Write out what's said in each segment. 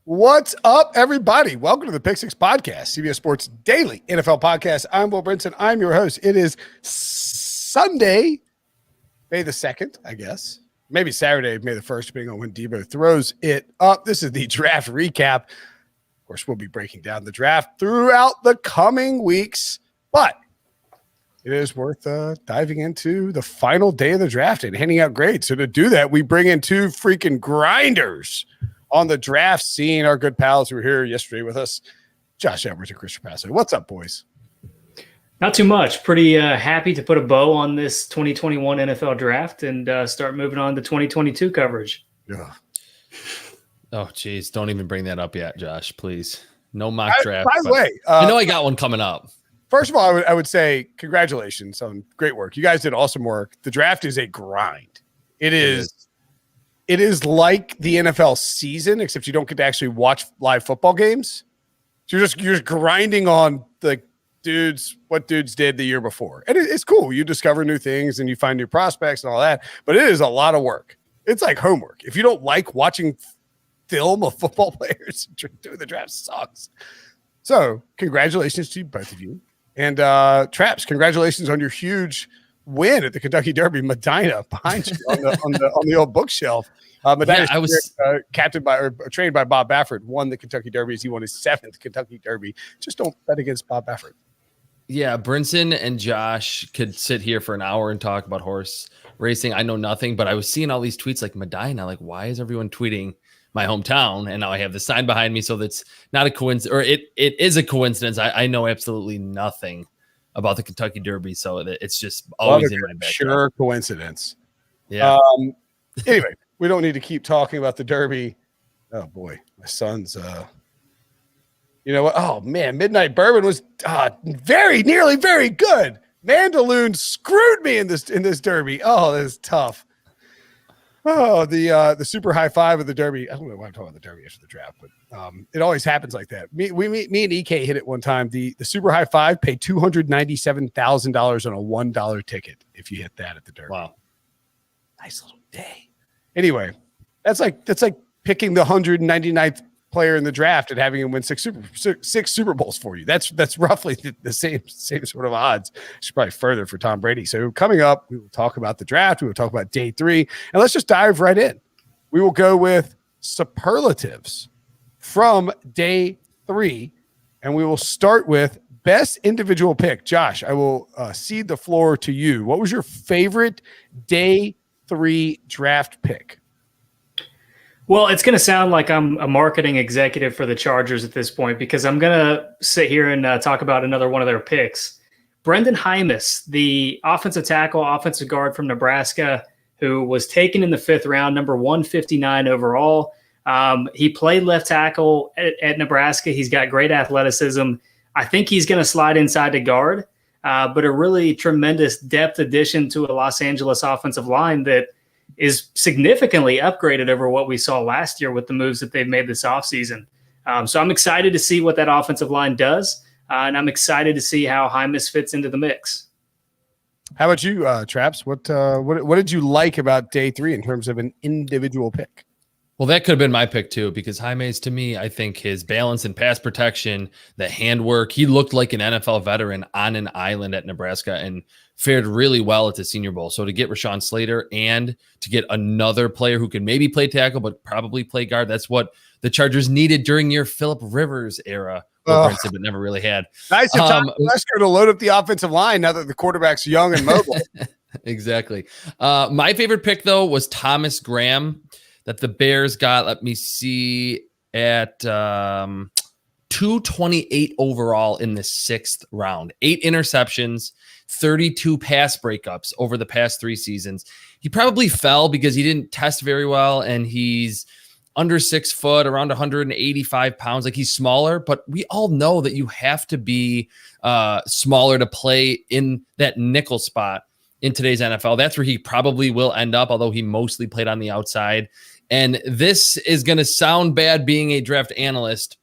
What's up, everybody? Welcome to the Pick Six Podcast, CBS Sports Daily NFL Podcast. I'm Will Brinson. I'm your host. It is Sunday, May the 2nd, I guess. Maybe Saturday, May the 1st, depending on when Debo throws it up. This is the draft recap. Of course, we'll be breaking down the draft throughout the coming weeks, but it is worth diving into the final day of the draft and handing out grades. So to do that, we bring in two freaking grinders on the draft scene. Our good pals who were here yesterday with us, Josh Edwards and Chris Trapasso. What's up, boys? Not too much. Pretty happy to put a bow on this 2021 NFL draft and start moving on to 2022 coverage. Yeah. Oh, geez. Don't even bring that up yet, Josh, please. No mock draft. By the way, I know I got one coming up. First of all, I would say congratulations on great work. You guys did awesome work. The draft is a grind. It is like the NFL season, except you don't get to actually watch live football games. So you're just grinding on what dudes did the year before. And it's cool. You discover new things and you find new prospects and all that, but it is a lot of work. It's like homework. If you don't like watching film of football players, doing the draft sucks. So congratulations to both of you. And Traps, congratulations on your huge win at the Kentucky Derby. Medina behind you on the old bookshelf. Medina, I was captained by or trained by Bob Baffert, won the Kentucky Derby as he won his 7th Kentucky Derby. Just don't bet against Bob Baffert. Yeah, Brinson and Josh could sit here for an hour and talk about horse racing. I know nothing, but I was seeing all these tweets like Medina, like why is everyone tweeting my hometown? And now I have the sign behind me, so that's not a coincidence, or it is a coincidence. I know absolutely nothing about the Kentucky Derby, so it's just always in my back. Sure coincidence. Yeah. Anyway, we don't need to keep talking about the Derby. Oh boy, my son's. You know what? Oh man, Midnight Bourbon was very good. Mandaloon screwed me in this Derby. Oh, that is tough. Oh, the super high five of the Derby. I don't know why I'm talking about the Derby after the draft, but it always happens like that. Me and EK hit it one time. The super high five paid $297,000 on a $1 ticket if you hit that at the Derby. Wow, nice little day. Anyway, that's like picking the 199th player in the draft and having him win six Super Bowls for you. That's roughly the same sort of odds. It's probably further for Tom Brady. So coming up, we will talk about the draft. We will talk about day 3, and let's just dive right in. We will go with superlatives from day 3, and we will start with best individual pick. Josh, I will cede the floor to you. What was your favorite day 3 draft pick? Well, it's going to sound like I'm a marketing executive for the Chargers at this point because I'm going to sit here and talk about another one of their picks. Brendan Hymus, the offensive tackle, offensive guard from Nebraska, who was taken in the 5th round, number 159 overall. He played left tackle at Nebraska. He's got great athleticism. I think he's going to slide inside to guard, but a really tremendous depth addition to a Los Angeles offensive line that is significantly upgraded over what we saw last year with the moves that they've made this offseason. So I'm excited to see what that offensive line does, and I'm excited to see how Hymus fits into the mix. How about you, Traps? What did you like about day 3 in terms of an individual pick? Well, that could have been my pick too, because Jaime, to me, I think his balance and pass protection, the handwork, he looked like an NFL veteran on an island at Nebraska and fared really well at the Senior Bowl. So to get Rashawn Slater and to get another player who can maybe play tackle, but probably play guard, that's what the Chargers needed during your Phillip Rivers era, but never really had. Nice of Tom Lesker to load up the offensive line now that the quarterback's young and mobile. Exactly. My favorite pick, though, was Thomas Graham that the Bears got, let me see, at 228 overall in the 6th round. 8 interceptions, 32 pass breakups over the past 3 seasons. He probably fell because he didn't test very well, and he's under 6 foot, around 185 pounds. Like, he's smaller, but we all know that you have to be smaller to play in that nickel spot in today's NFL. That's where he probably will end up, although he mostly played on the outside. And this is going to sound bad being a draft analyst,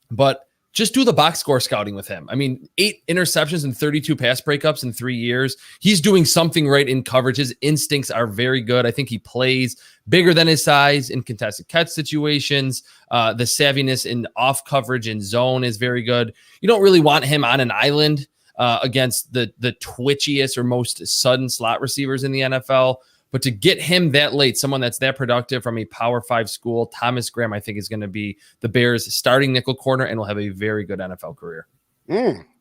but just do the box score scouting with him. I mean, 8 interceptions and 32 pass breakups in 3 years. He's doing something right in coverage. His instincts are very good. I think he plays bigger than his size in contested catch situations. The savviness in off coverage and zone is very good. You don't really want him on an island against the twitchiest or most sudden slot receivers in the NFL. But to get him that late, someone that's that productive from a Power 5 school, Thomas Graham, I think, is going to be the Bears' starting nickel corner and will have a very good NFL career.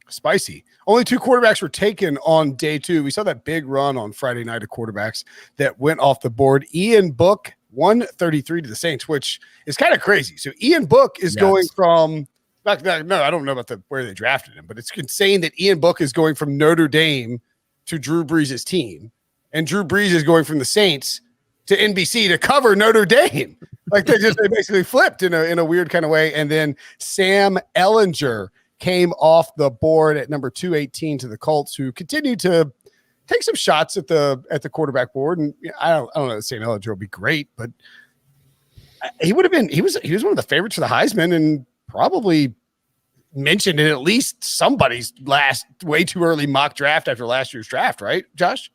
Spicy. Only 2 quarterbacks were taken on day 2. We saw that big run on Friday night of quarterbacks that went off the board. Ian Book, 133 to the Saints, which is kind of crazy. So Ian Book is going from – no, I don't know about where they drafted him, but it's insane that Ian Book is going from Notre Dame to Drew Brees' team. And Drew Brees is going from the Saints to NBC to cover Notre Dame. Like they basically flipped in a weird kind of way. And then Sam Ellinger came off the board at number 218 to the Colts, who continue to take some shots at the quarterback board. And I don't know that Sam Ellinger will be great, but he would have been. He was one of the favorites for the Heisman and probably mentioned in at least somebody's last way too early mock draft after last year's draft, right, Josh?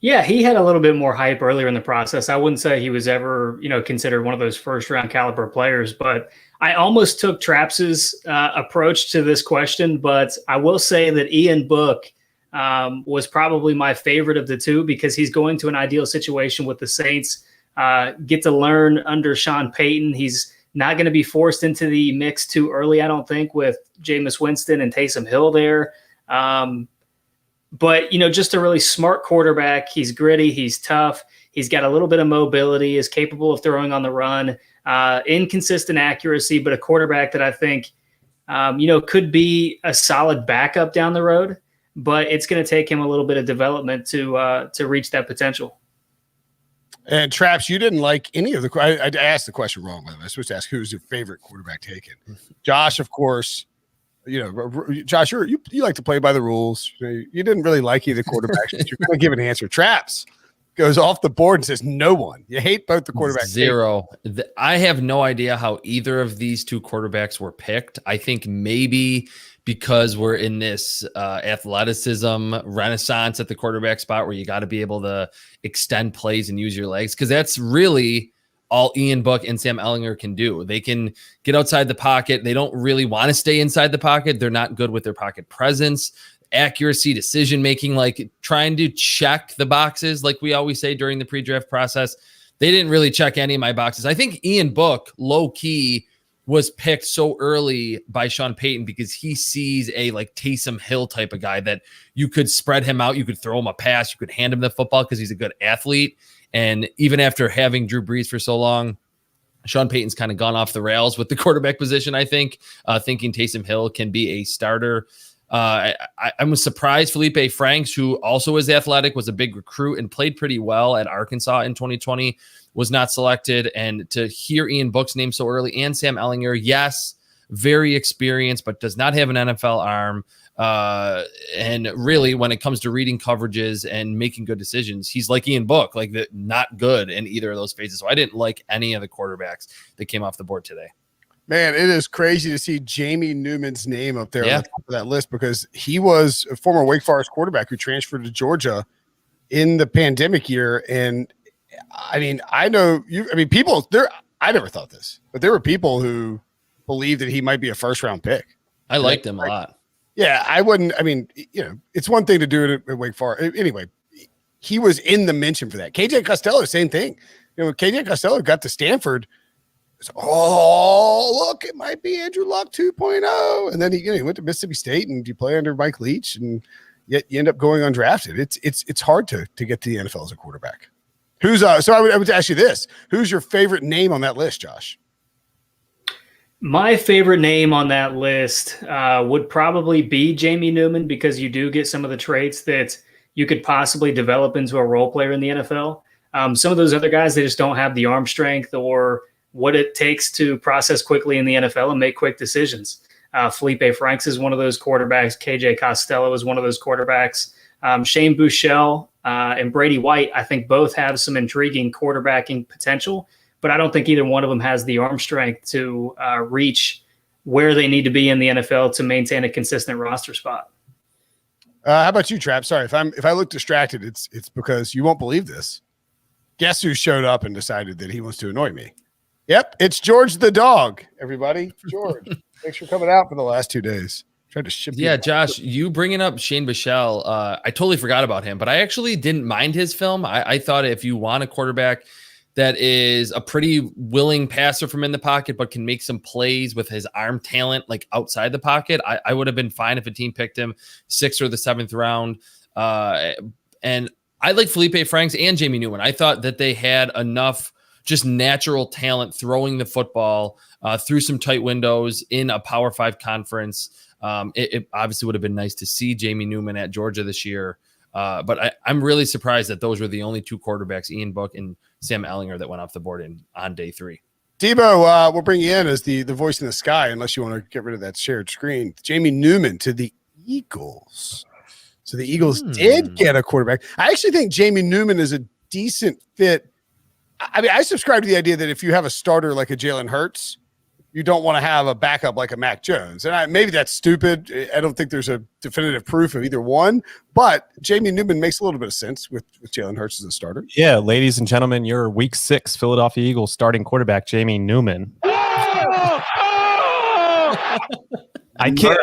Yeah, he had a little bit more hype earlier in the process. I wouldn't say he was ever, considered one of those first-round caliber players, but I almost took Traps's approach to this question, but I will say that Ian Book was probably my favorite of the two because he's going to an ideal situation with the Saints, get to learn under Sean Payton. He's not going to be forced into the mix too early, I don't think, with Jameis Winston and Taysom Hill there. But, just a really smart quarterback. He's gritty. He's tough. He's got a little bit of mobility, is capable of throwing on the run, inconsistent accuracy, but a quarterback that I think, could be a solid backup down the road. But it's going to take him a little bit of development to reach that potential. And Traps, you didn't like any of the – I asked the question wrong, by the way. I was supposed to ask who's your favorite quarterback taken. Josh, of course – Josh, you like to play by the rules. You didn't really like either quarterbacks, but you're going to give an answer. Traps goes off the board and says no one. You hate both the quarterbacks. 0. I have no idea how either of these 2 quarterbacks were picked. I think maybe because we're in this athleticism renaissance at the quarterback spot where you got to be able to extend plays and use your legs, because that's really all Ian Book and Sam Ellinger can do. They can get outside the pocket. They don't really want to stay inside the pocket. They're not good with their pocket presence, accuracy, decision-making, like trying to check the boxes, like we always say during the pre-draft process. They didn't really check any of my boxes. I think Ian Book, low-key, was picked so early by Sean Payton because he sees a like Taysom Hill type of guy that you could spread him out. You could throw him a pass. You could hand him the football because he's a good athlete. And even after having Drew Brees for so long, Sean Payton's kind of gone off the rails with the quarterback position, I think, thinking Taysom Hill can be a starter. I was surprised Felipe Franks, who also is athletic, was a big recruit and played pretty well at Arkansas in 2020, was not selected. And to hear Ian Book's name so early and Sam Ellinger, yes, very experienced, but does not have an NFL arm. And really, when it comes to reading coverages and making good decisions, he's like Ian Book, like not good in either of those phases. So I didn't like any of the quarterbacks that came off the board today. Man, it is crazy to see Jamie Newman's name up there on the top of that list because he was a former Wake Forest quarterback who transferred to Georgia in the pandemic year. And I mean, people there, I never thought this, but there were people who believed that he might be a first-round pick. I liked him a lot. Yeah, I wouldn't. I mean, it's one thing to do it at Wake Forest. Anyway, he was in the mention for that. KJ Costello, same thing. KJ Costello got to Stanford. Look, it might be Andrew Luck 2.0. And then he went to Mississippi State and you play under Mike Leach, and yet you end up going undrafted. It's hard to get to the NFL as a quarterback. Who's so I would ask you this: who's your favorite name on that list, Josh? My favorite name on that list would probably be Jamie Newman because you do get some of the traits that you could possibly develop into a role player in the NFL. Some of those other guys, they just don't have the arm strength or what it takes to process quickly in the NFL and make quick decisions. Felipe Franks is one of those quarterbacks. KJ Costello is one of those quarterbacks. Shane Buechele and Brady White, I think both have some intriguing quarterbacking potential, but I don't think either one of them has the arm strength to reach where they need to be in the NFL to maintain a consistent roster spot. How about you, Trap? Sorry, if I look distracted, it's because you won't believe this. Guess who showed up and decided that he wants to annoy me? Yep, it's George the dog, everybody. George, thanks for coming out for the last 2 days. Tried to ship. Yeah, Josh, you bringing up Shane Bichelle, I totally forgot about him, but I actually didn't mind his film. I thought if you want a quarterback that is a pretty willing passer from in the pocket, but can make some plays with his arm talent, like outside the pocket, I would have been fine if a team picked him 6th or the 7th round. And I like Felipe Franks and Jamie Newman. I thought that they had enough just natural talent throwing the football through some tight windows in a Power 5 conference. It obviously would have been nice to see Jamie Newman at Georgia this year. But I'm really surprised that those were the only 2 quarterbacks, Ian Book and Sam Ellinger, that went off the board on day 3. Debo, we'll bring you in as the voice in the sky, unless you want to get rid of that shared screen. Jamie Newman to the Eagles. So the Eagles did get a quarterback. I actually think Jamie Newman is a decent fit. I mean, I subscribe to the idea that if you have a starter like a Jalen Hurts, you don't want to have a backup like a Mac Jones. And maybe that's stupid. I don't think there's a definitive proof of either one, but Jamie Newman makes a little bit of sense with Jalen Hurts as a starter. Yeah, ladies and gentlemen, your Week 6 Philadelphia Eagles starting quarterback, Jamie Newman. I kid.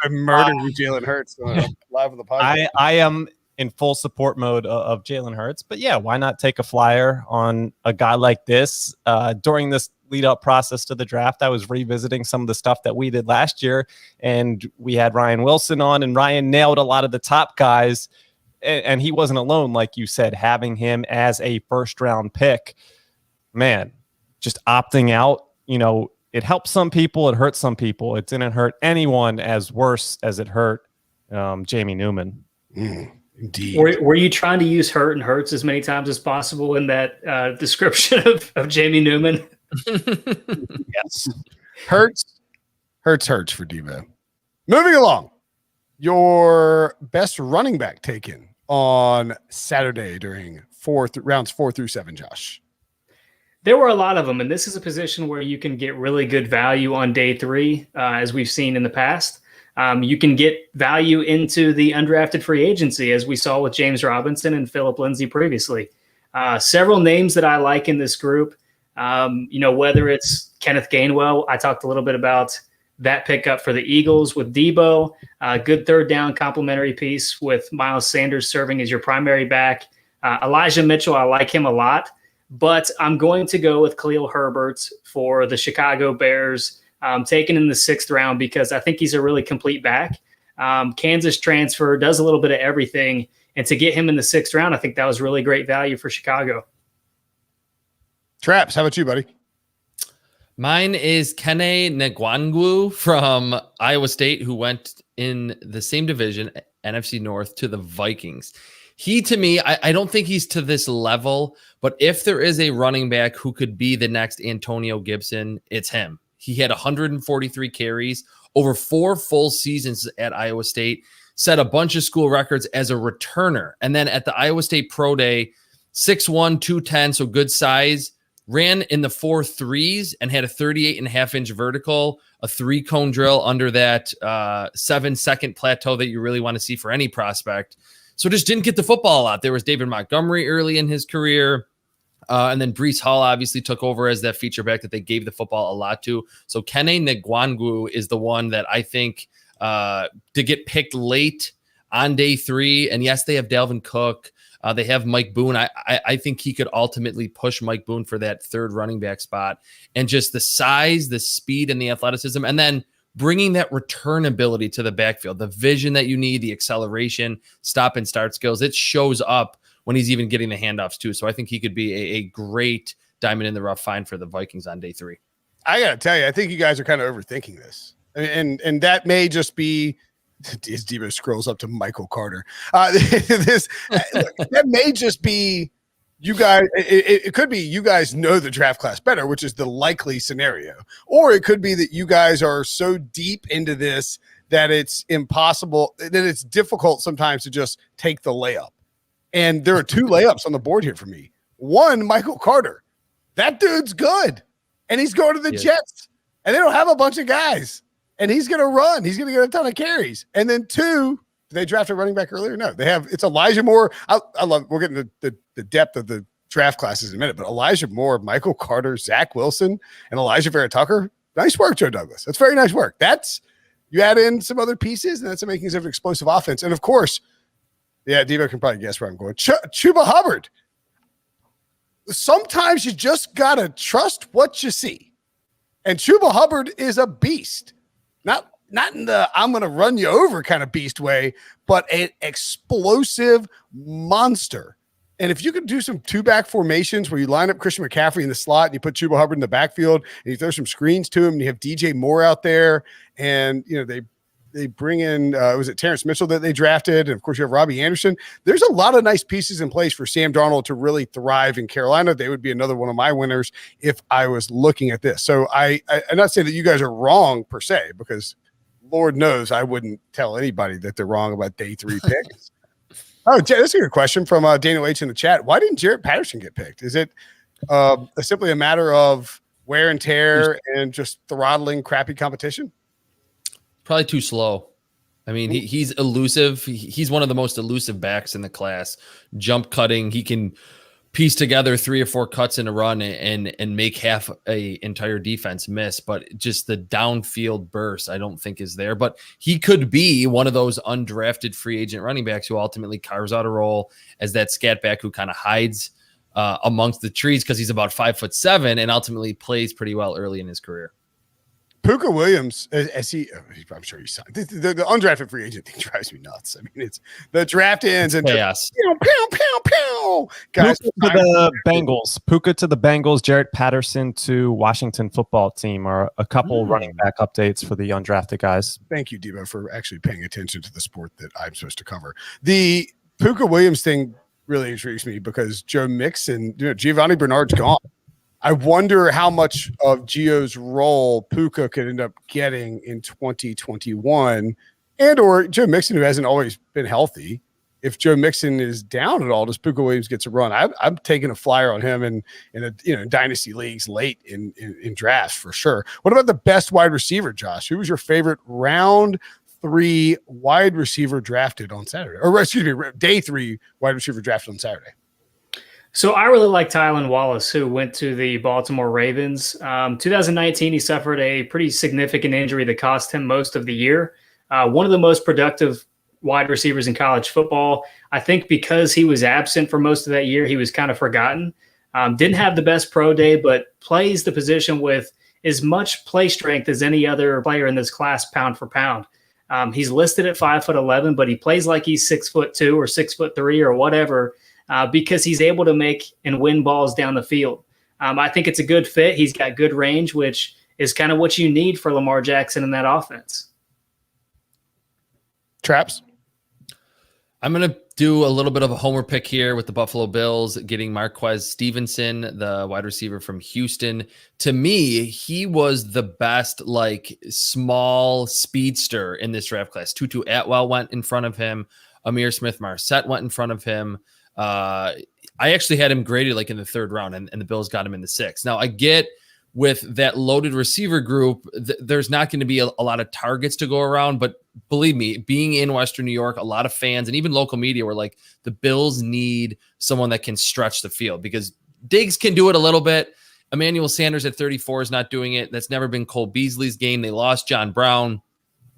I murdered Jalen Hurts live on the podcast. I am in full support mode of Jalen Hurts, but yeah, why not take a flyer on a guy like this? During this lead-up process to the draft, I was revisiting some of the stuff that we did last year, and we had Ryan Wilson on, and Ryan nailed a lot of the top guys, and he wasn't alone, like you said, having him as a first-round pick. Man, just opting out, it helps some people, it hurts some people. It didn't hurt anyone as worse as it hurt Jamie Newman. Indeed. Were you trying to use hurt and hurts as many times as possible in that description of Jamie Newman? Yes. Hurts for Debo. Moving along. Your best running back taken on Saturday during rounds 4 through 7, Josh. There were a lot of them, and this is a position where you can get really good value on day 3, as we've seen in the past. You can get value into the undrafted free agency, as we saw with James Robinson and Phillip Lindsay previously. Several names that I like in this group, whether it's Kenneth Gainwell, I talked a little bit about that pickup for the Eagles with Debo, good third down complementary piece with Miles Sanders serving as your primary back. Elijah Mitchell, I like him a lot, but I'm going to go with Khalil Herbert for the Chicago Bears, taken in the 6th round because I think he's a really complete back. Kansas transfer, does a little bit of everything. And to get him in the 6th round, I think that was really great value for Chicago. Traps, how about you, buddy? Mine is Kene Negwangwu from Iowa State, who went in the same division, NFC North, to the Vikings. He, to me, I don't think he's to this level, but if there is a running back who could be the next Antonio Gibson, it's him. He had 143 carries over 4 full seasons at Iowa State, set a bunch of school records as a returner. And then at the Iowa State Pro Day, 6'1", 210, so good size, ran in the 4.3s and had a 38.5-inch vertical, a 3-cone drill under that 7-second plateau that you really want to see for any prospect. So just didn't get the football a lot. There was David Montgomery early in his career. And then Breece Hall obviously took over as that feature back that they gave the football a lot to. So Kene Negwangwu is the one that I think to get picked late on day 3. And yes, they have Dalvin Cook. They have Mike Boone. I think he could ultimately push Mike Boone for that 3rd running back spot. And just the size, the speed, and the athleticism. And then bringing that return ability to the backfield, the vision that you need, the acceleration, stop and start skills. It shows up when he's even getting the handoffs too. So I think he could be a great diamond in the rough find for the Vikings on day 3. I got to tell you, I think you guys are kind of overthinking this. And that may just be, as Debo scrolls up to Michael Carter. That may just be you guys. It could be you guys know the draft class better, which is the likely scenario. Or it could be that you guys are so deep into this that it's impossible, that it's difficult sometimes to just take the layup. And there are 2 layups on the board here for me. One, Michael Carter. That dude's good. And he's going to the Jets. and they don't have a bunch of guys. And he's going to run. He's going to get a ton of carries. And then 2, did they draft a running back earlier? No, they have. It's Elijah Moore. I love. We're getting the depth of the draft classes in a minute, but Elijah Moore, Michael Carter, Zach Wilson, and Elijah Vera Tucker. Nice work, Joe Douglas. That's very nice work. That's you add in some other pieces, and that's making an explosive offense. And of course, yeah, Devo can probably guess where I'm going. Chuba Hubbard. Sometimes you just gotta trust what you see, and Chuba Hubbard is a beast. Not in the I'm going to run you over kind of beast way, but an explosive monster. And if you could do some 2-back formations where you line up Christian McCaffrey in the slot and you put Chuba Hubbard in the backfield and you throw some screens to him and you have DJ Moore out there and, they bring in, was it Terrence Mitchell that they drafted? And of course you have Robbie Anderson. There's a lot of nice pieces in place for Sam Darnold to really thrive in Carolina. They would be another one of my winners if I was looking at this. So I'm not saying that you guys are wrong per se, because Lord knows I wouldn't tell anybody that they're wrong about day 3 picks. Oh, that's a good question from Daniel H in the chat. Why didn't Jarrett Patterson get picked? Is it simply a matter of wear and tear and just throttling crappy competition? Probably too slow. I mean, he's elusive. He's one of the most elusive backs in the class. Jump cutting. He can piece together 3 or 4 cuts in a run and make half a entire defense miss. But just the downfield burst, I don't think is there. But he could be one of those undrafted free agent running backs who ultimately carves out a role as that scat back who kind of hides amongst the trees because he's about 5'7" and ultimately plays pretty well early in his career. Puka Williams, I'm sure he's signed. The undrafted free agent thing drives me nuts. I mean, it's the draft ends and chaos. Guys, Puka to the Bengals. Puka to the Bengals. Jarrett Patterson to Washington football team are a couple running back updates for the undrafted guys. Thank you, Devo, for actually paying attention to the sport that I'm supposed to cover. The Puka Williams thing really intrigues me because Joe Mixon, Giovanni Bernard's gone. I wonder how much of Gio's role Puka could end up getting in 2021 and or Joe Mixon, who hasn't always been healthy. If Joe Mixon is down at all, does Puka Williams get a run? I'm taking a flyer on him in dynasty leagues late in drafts for sure. What about the best wide receiver, Josh? Who was your favorite round 3 wide receiver drafted on Saturday? Or excuse me, day 3 wide receiver drafted on Saturday? So I really like Tylan Wallace, who went to the Baltimore Ravens. 2019, he suffered a pretty significant injury that cost him most of the year. One of the most productive wide receivers in college football. I think because he was absent for most of that year, he was kind of forgotten. Didn't have the best pro day, but plays the position with as much play strength as any other player in this class, pound for pound. He's listed at 5'11", but he plays like he's 6'2" or 6'3" or whatever. Because he's able to make and win balls down the field. I think it's a good fit. He's got good range, which is kind of what you need for Lamar Jackson in that offense. Traps? I'm going to do a little bit of a homer pick here with the Buffalo Bills getting Marquez Stevenson, the wide receiver from Houston. To me, he was the best small speedster in this draft class. Tutu Atwell went in front of him. Amir Smith-Marset went in front of him. I actually had him graded in the 3rd round, and the Bills got him in the 6th. Now, I get with that loaded receiver group, there's not going to be a lot of targets to go around. But believe me, being in Western New York, a lot of fans and even local media were like, the Bills need someone that can stretch the field because Diggs can do it a little bit. Emmanuel Sanders at 34 is not doing it. That's never been Cole Beasley's game. They lost John Brown,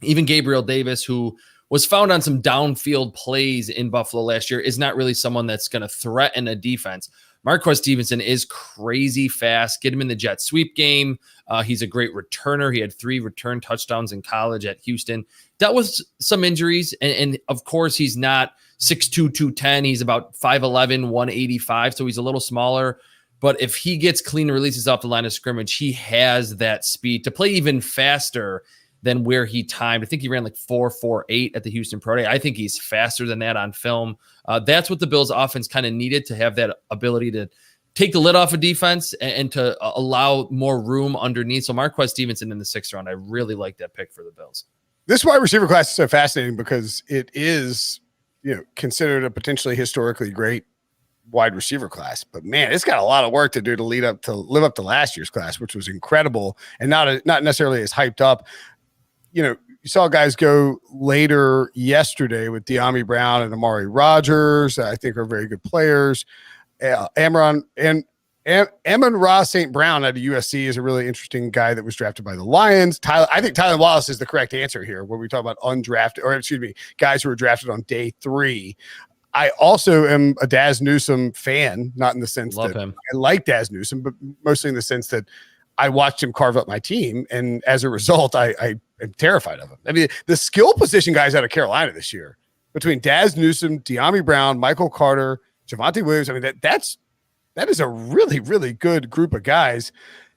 even Gabriel Davis, who was found on some downfield plays in Buffalo last year, is not really someone that's going to threaten a defense. Marquez Stevenson is crazy fast. Get him in the jet sweep game. He's a great returner. He had 3 return touchdowns in college at Houston. Dealt with some injuries, and of course, he's not 6'2", 210. He's about 5'11", 185, so he's a little smaller. But if he gets clean releases off the line of scrimmage, he has that speed to play even faster than where he timed. I think he ran 4.48 at the Houston Pro Day. I think he's faster than that on film. That's what the Bills offense kind of needed to have that ability to take the lid off of defense and to allow more room underneath. So Marquez Stevenson in the 6th round, I really like that pick for the Bills. This wide receiver class is so fascinating because it is, considered a potentially historically great wide receiver class, but man, it's got a lot of work to do to live up to last year's class, which was incredible and not necessarily as hyped up. You saw guys go later yesterday with De'Ami Brown and Amari Rogers. I think are very good players. Amon Ross St. Brown out of USC is a really interesting guy that was drafted by the Lions. I think Tyler Wallace is the correct answer here when we talk about guys who were drafted on day 3. I also am a Daz Newsome fan, not in the sense that I like Daz Newsome, but mostly in the sense that I watched him carve up my team, and as a result, I am terrified of him. I mean, the skill position guys out of Carolina this year, between Daz Newsome, De'Ami Brown, Michael Carter, Javonte Williams, I mean, that is a really, really good group of guys.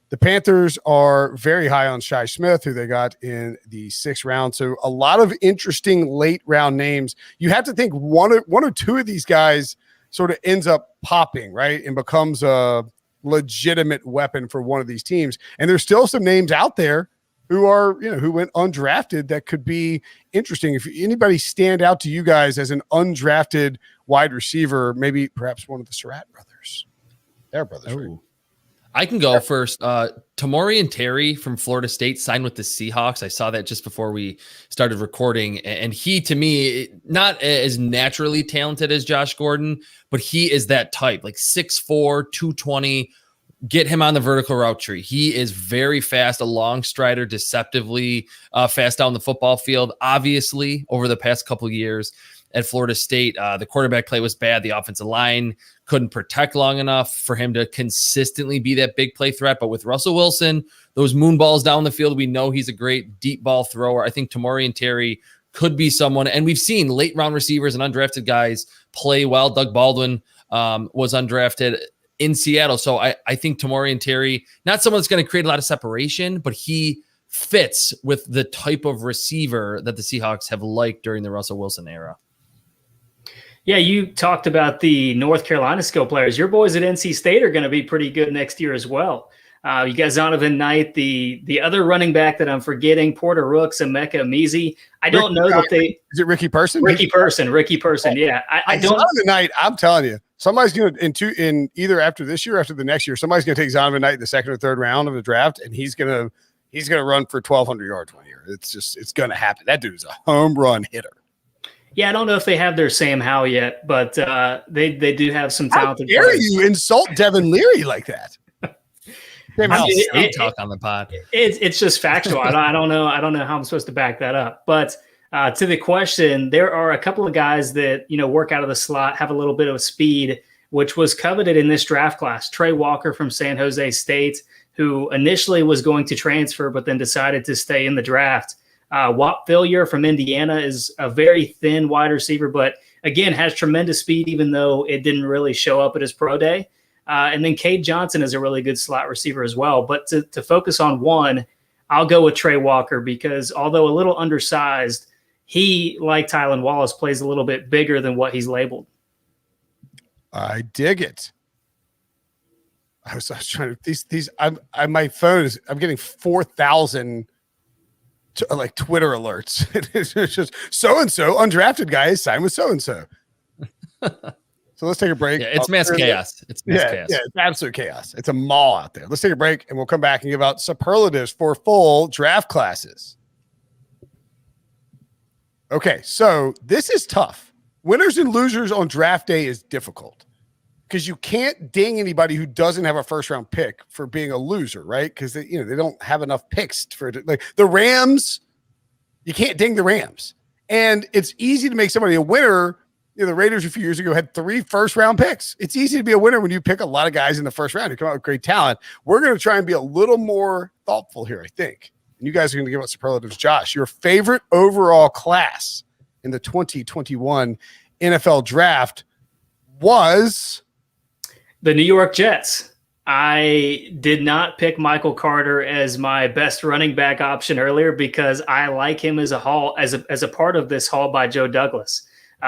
The Panthers are very high on Shi Smith, who they got in the 6th round. So a lot of interesting late round names. You have to think one or two of these guys sort of ends up popping, right, and becomes a legitimate weapon for one of these teams. And there's still some names out there who are, who went undrafted that could be interesting. If anybody stand out to you guys as an undrafted wide receiver, maybe perhaps one of the Surratt brothers. They're brothers. Right? I can go first. Tamori and Terry from Florida State signed with the Seahawks. I saw that just before we started recording. And he, to me, not as naturally talented as Josh Gordon, but he is that type, like 6'4", 220. Get him on the vertical route tree. He is very fast, a long strider, deceptively fast down the football field. Obviously, over the past couple of years at Florida State, the quarterback play was bad. The offensive line couldn't protect long enough for him to consistently be that big play threat. But with Russell Wilson, those moon balls down the field, we know he's a great deep ball thrower. I think Tamori and Terry could be someone. And we've seen late round receivers and undrafted guys play well. Doug Baldwin was undrafted in Seattle. So I think Tamori and Terry, not someone that's going to create a lot of separation, but he fits with the type of receiver that the Seahawks have liked during the Russell Wilson era. Yeah, you talked about the North Carolina skill players. Your boys at NC State are going to be pretty good next year as well. You got Zonovan Knight, the other running back that I'm forgetting, Porter Rooks, Emeka Amizi. I don't know that they – Is it Ricky Person? Ricky Person, yeah. I don't – Zonovan Knight, I'm telling you, somebody's going to in either after this year or after the next year, somebody's going to take Zonovan Knight in the 2nd or 3rd round of the draft, and he's going to run for 1,200 yards one year. It's going to happen. That dude's a home run hitter. Yeah, I don't know if they have their Sam Howell yet, but they do have some talented players. How dare players. you insult Devin Leary like that? Talk on the pod. It's just factual. I don't know how I'm supposed to back that up. But to the question, there are a couple of guys that work out of the slot, have a little bit of speed, which was coveted in this draft class. Trey Walker from San Jose State, who initially was going to transfer, but then decided to stay in the draft. Whop Philyor from Indiana is a very thin wide receiver, but again, has tremendous speed, even though it didn't really show up at his pro day. And then Cade Johnson is a really good slot receiver as well. But to focus on one, I'll go with Trey Walker because although a little undersized, he, like Tylan Wallace, plays a little bit bigger than what he's labeled. I dig it. I was trying to my phone is I'm getting 4,000 like Twitter alerts. It's just so-and-so undrafted guys signed with so-and-so. So let's take a break. Yeah, it's mass chaos. It's mass chaos. Yeah, it's absolute chaos. It's a mall out there. Let's take a break and we'll come back and give out superlatives for full draft classes. Okay, so this is tough. Winners and losers on draft day is difficult because you can't ding anybody who doesn't have a 1st round pick for being a loser, right? Because they don't have enough picks for it. Like the Rams, you can't ding the Rams. And it's easy to make somebody a winner. The Raiders a few years ago had 3 1st round picks. It's easy to be a winner when you pick a lot of guys in the 1st round who come out with great talent. We're going to try and be a little more thoughtful here, I think. And you guys are going to give out superlatives. Josh, your favorite overall class in the 2021 NFL draft was the New York Jets. I did not pick Michael Carter as my best running back option earlier because I like him as a part of this haul by Joe Douglas.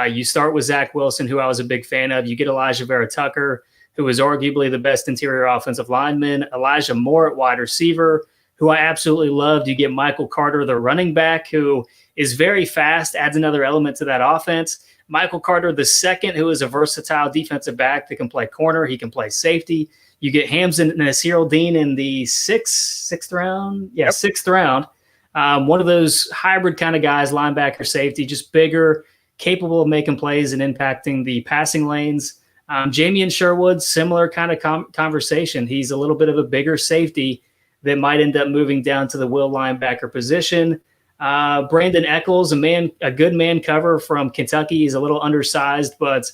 You start with Zach Wilson, who I was a big fan of. You get Elijah Vera Tucker, who is arguably the best interior offensive lineman. Elijah Moore at wide receiver, who I absolutely loved. You get Michael Carter, the running back, who is very fast, adds another element to that offense. Michael Carter II, who is a versatile defensive back that can play corner. He can play safety. You get Hamza Nasir Dean in the sixth round. Yeah, yep. Sixth round. One of those hybrid kind of guys, linebacker, safety, just bigger, capable of making plays and impacting the passing lanes. Jamian Sherwood, similar kind of conversation. He's a little bit of a bigger safety that might end up moving down to the will linebacker position. Brandon Eccles, a good man cover from Kentucky. He's a little undersized, but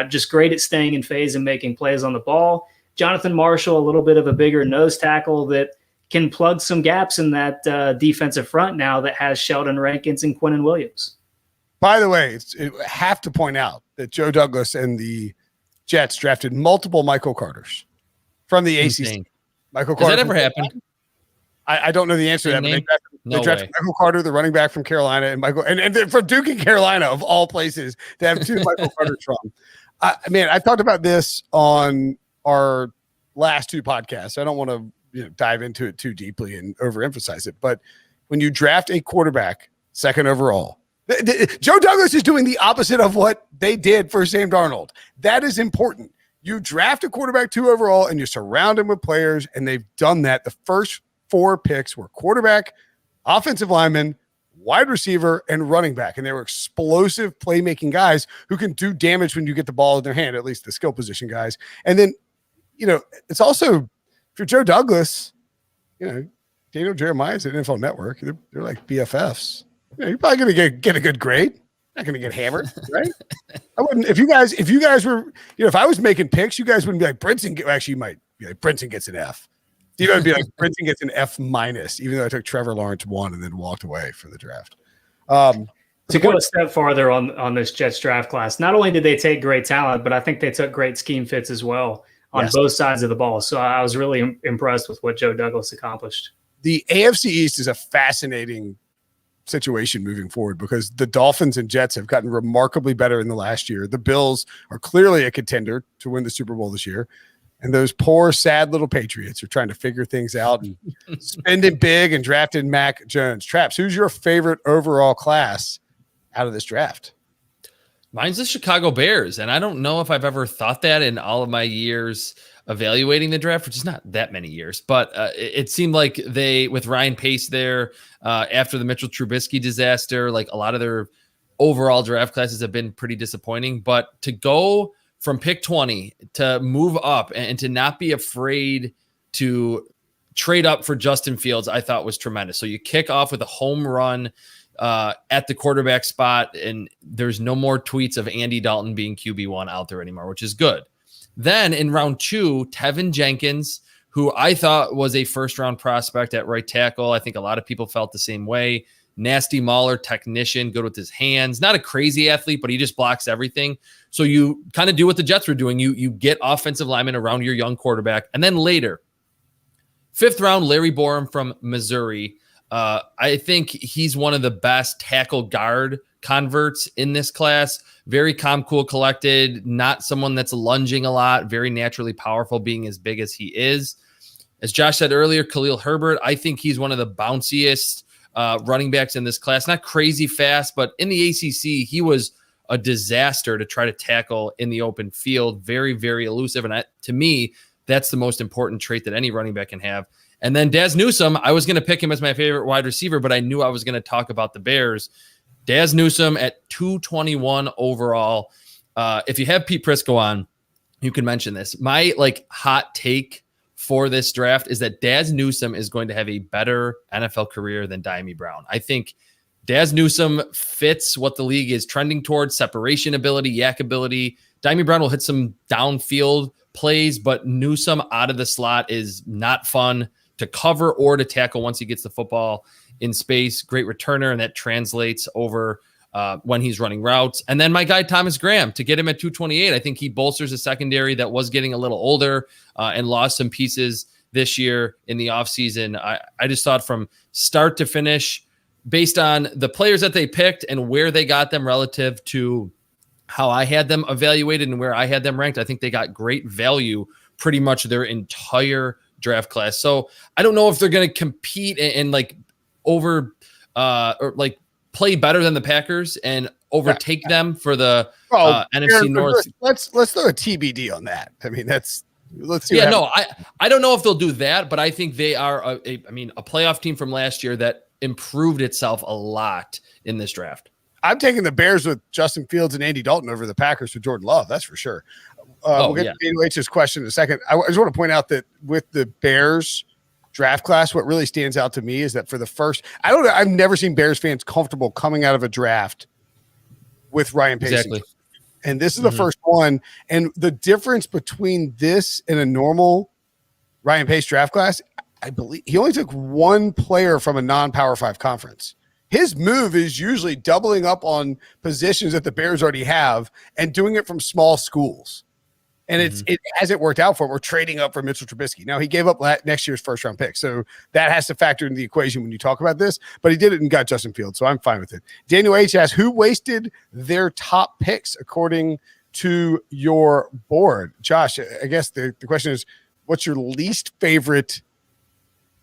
just great at staying in phase and making plays on the ball. Jonathan Marshall, a little bit of a bigger nose tackle that can plug some gaps in that defensive front now that has Sheldon Rankins and Quinnen Williams. By the way, I have to point out that Joe Douglas and the Jets drafted multiple Michael Carters from the ACC. Michael Carter. Has that ever happened? I don't know the answer to that, but they drafted Michael Carter, the running back from Carolina, and and from Duke and Carolina, of all places, to have two Michael Carters from. I talked about this on our last two podcasts. I don't want to dive into it too deeply and overemphasize it, but when you draft a quarterback second overall, Joe Douglas is doing the opposite of what they did for Sam Darnold. That is important. You draft a quarterback 2 overall and you surround him with players, and they've done that. The first 4 picks were quarterback, offensive lineman, wide receiver, and running back. And they were explosive playmaking guys who can do damage when you get the ball in their hand, at least the skill position guys. And then, it's also, if you're Joe Douglas, Daniel Jeremiah's at NFL Network. They're like BFFs. You're probably going to get a good grade. Not going to get hammered, right? I wouldn't. If you guys were, if I was making picks, you guys wouldn't be like Brinson. Actually, you might be like Brinson gets an F. You would be like Brinson gets an F-, even though I took Trevor Lawrence 1 and then walked away for the draft. To go a step farther on this Jets draft class, not only did they take great talent, but I think they took great scheme fits as well on both sides of the ball. So I was really impressed with what Joe Douglas accomplished. The AFC East is a fascinating situation moving forward because the Dolphins and Jets have gotten remarkably better in the last year. The Bills are clearly a contender to win the Super Bowl this year. And those poor, sad little Patriots are trying to figure things out and spending big and drafting Mac Jones. Traps, who's your favorite overall class out of this draft? Mine's the Chicago Bears. And I don't know if I've ever thought that in all of my years evaluating the draft, which is not that many years, but it seemed like they, with Ryan Pace there, after the Mitchell Trubisky disaster, like a lot of their overall draft classes have been pretty disappointing. But to go from pick 20 to move up and to not be afraid to trade up for Justin Fields, I thought was tremendous. So you kick off with a home run at the quarterback spot, and there's no more tweets of Andy Dalton being QB1 out there anymore, which is good. Then in round 2, Tevin Jenkins, who I thought was a first-round prospect at right tackle. I think a lot of people felt the same way. Nasty Mauler, technician, good with his hands. Not a crazy athlete, but he just blocks everything. So you kind of do what the Jets were doing. You get offensive linemen around your young quarterback. And then later, 5th round, Larry Borum from Missouri. I think he's one of the best tackle guard converts in this class. Very calm, cool, collected, not someone that's lunging a lot, very naturally powerful, being as big as he is. As Josh said earlier, Khalil Herbert, I think he's one of the bounciest running backs in this class. Not crazy fast, but in the ACC, he was a disaster to try to tackle in the open field. Very, very elusive. And to me, that's the most important trait that any running back can have. And then Daz Newsome, I was going to pick him as my favorite wide receiver, but I knew I was going to talk about the Bears. Daz Newsome at 221 overall. If you have Pete Prisco on, you can mention this. My hot take for this draft is that Daz Newsome is going to have a better NFL career than Diami Brown. I think Daz Newsome fits what the league is trending towards: separation ability, yak ability. Diami Brown will hit some downfield plays, but Newsome out of the slot is not fun to cover or to tackle once he gets the football in space. Great returner, and that translates over when he's running routes. And then my guy Thomas Graham, to get him at 228, I think he bolsters a secondary that was getting a little older and lost some pieces this year in the offseason. I just thought from start to finish, based on the players that they picked and where they got them relative to how I had them evaluated and where I had them ranked, I think they got great value pretty much their entire draft class. So I don't know if they're going to compete and play better than the Packers and overtake them for the NFC Aaron, North. Let's throw a TBD on that. I mean, let's see. I don't know if they'll do that, but I think they are a playoff team from last year that improved itself a lot in this draft. I'm taking the Bears with Justin Fields and Andy Dalton over the Packers with Jordan Love. That's for sure. We'll get to Daniel H's question in a second. I just want to point out that with the Bears draft class, what really stands out to me is that for the first, I've never seen Bears fans comfortable coming out of a draft with Ryan Pace. Exactly. And this is the first one. And the difference between this and a normal Ryan Pace draft class, I believe he only took one player from a non-Power 5 conference. His move is usually doubling up on positions that the Bears already have and doing it from small schools. And it hasn't worked out for him. We're trading up for Mitchell Trubisky. Now, he gave up next year's first-round pick, so that has to factor into the equation when you talk about this. But he did it and got Justin Fields, so I'm fine with it. Daniel H. asks, who wasted their top picks according to your board? Josh, I guess the question is, what's your least favorite